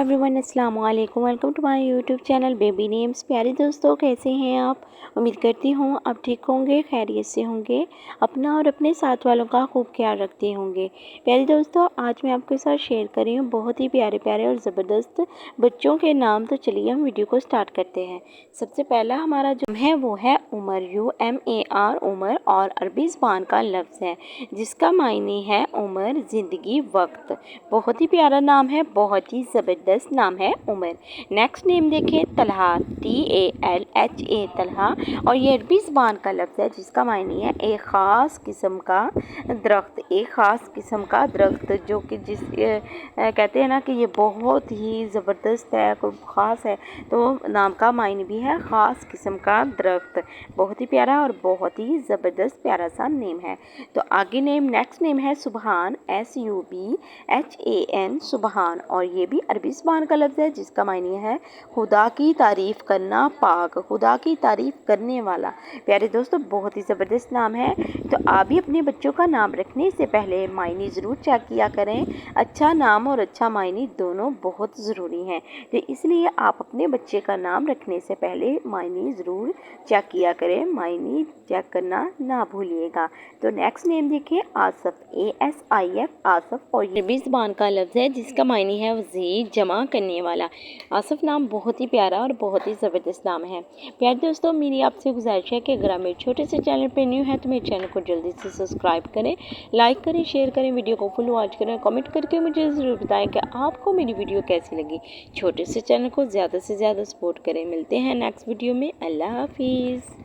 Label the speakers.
Speaker 1: Everyone, अस्सलाम वालेकुम। Welcome to my YouTube channel baby names. प्यारे दोस्तों, कैसे हैं आप? उम्मीद करती हूँ आप ठीक होंगे, खैरियत से होंगे, अपना और अपने साथ वालों का खूब ख्याल रखते होंगे। प्यारे दोस्तों, आज मैं आपके साथ शेयर कर रही हूँ बहुत ही प्यारे प्यारे और ज़बरदस्त बच्चों के नाम। तो चलिए हम वीडियो को स्टार्ट करते हैं। सबसे पहला हमारा जो है वो है उमर, UMAR, उमर, और अरबी ज़बान का लफ्ज़ है जिसका मायने है उमर, ज़िंदगी, वक्त। बहुत ही प्यारा नाम है, बहुत ही ज़बरदस्त नाम है उमर। नेक्स्ट नेम देखें, तलहा, TALHA, तलहा, और ये अरबी ज़बान का लफ्ज़ है जिसका मायने है एक ख़ास किस्म का दरख्त। एक ख़ास किस्म का दरख्त जो कि कहते हैं ना कि ये बहुत ही ज़बरदस्त है, कोई ख़ास है, तो नाम का मायने भी है ख़ास किस्म का दरख्त। बहुत ही प्यारा और बहुत ही ज़बरदस्त प्यारा सा नेम है। तो आगे नेक्स्ट नेम है सुबहान, SUBHAN, सुबहान, और ये भी अरबी ज़बान का लफ्ज़ है जिसका मायने है खुदा की तारीफ़ करना, पाक, खुदा की तारीफ़ करने वाला। प्यारे दोस्तों, बहुत ही ज़बरदस्त नाम है। तो आप भी अपने बच्चों का नाम रखने से पहले मायने ज़रूर चेक किया करें। अच्छा नाम और अच्छा मायने दोनों बहुत ज़रूरी हैं, तो इसलिए आप अपने बच्चे का नाम रखने से पहले मायने ज़रूर चेक किया करें, मायने चेक करना ना भूलिएगा। तो नेक्स्ट नेम देखिए, आसफ़, ASIF, आसफ़, और ये अरबी ज़बान का लफ्ज़ है जिसका मायने है वज़ीर, जमा करने वाला। आसफ़ नाम बहुत ही प्यारा और बहुत ही ज़बरदस्त नाम है। प्यारे दोस्तों, मेरी आपसे गुजारिश है कि अगर आप मेरे छोटे से चैनल पर न्यू हैं तो मेरे चैनल को जल्दी से सब्सक्राइब करें, लाइक करें, शेयर करें, वीडियो को फुल वॉच करें, कमेंट करके मुझे ज़रूर बताएं कि आपको मेरी वीडियो कैसी लगी। छोटे से चैनल को ज़्यादा से ज़्यादा सपोर्ट करें। मिलते हैं नेक्स्ट वीडियो में। अल्लाह हाफिज़।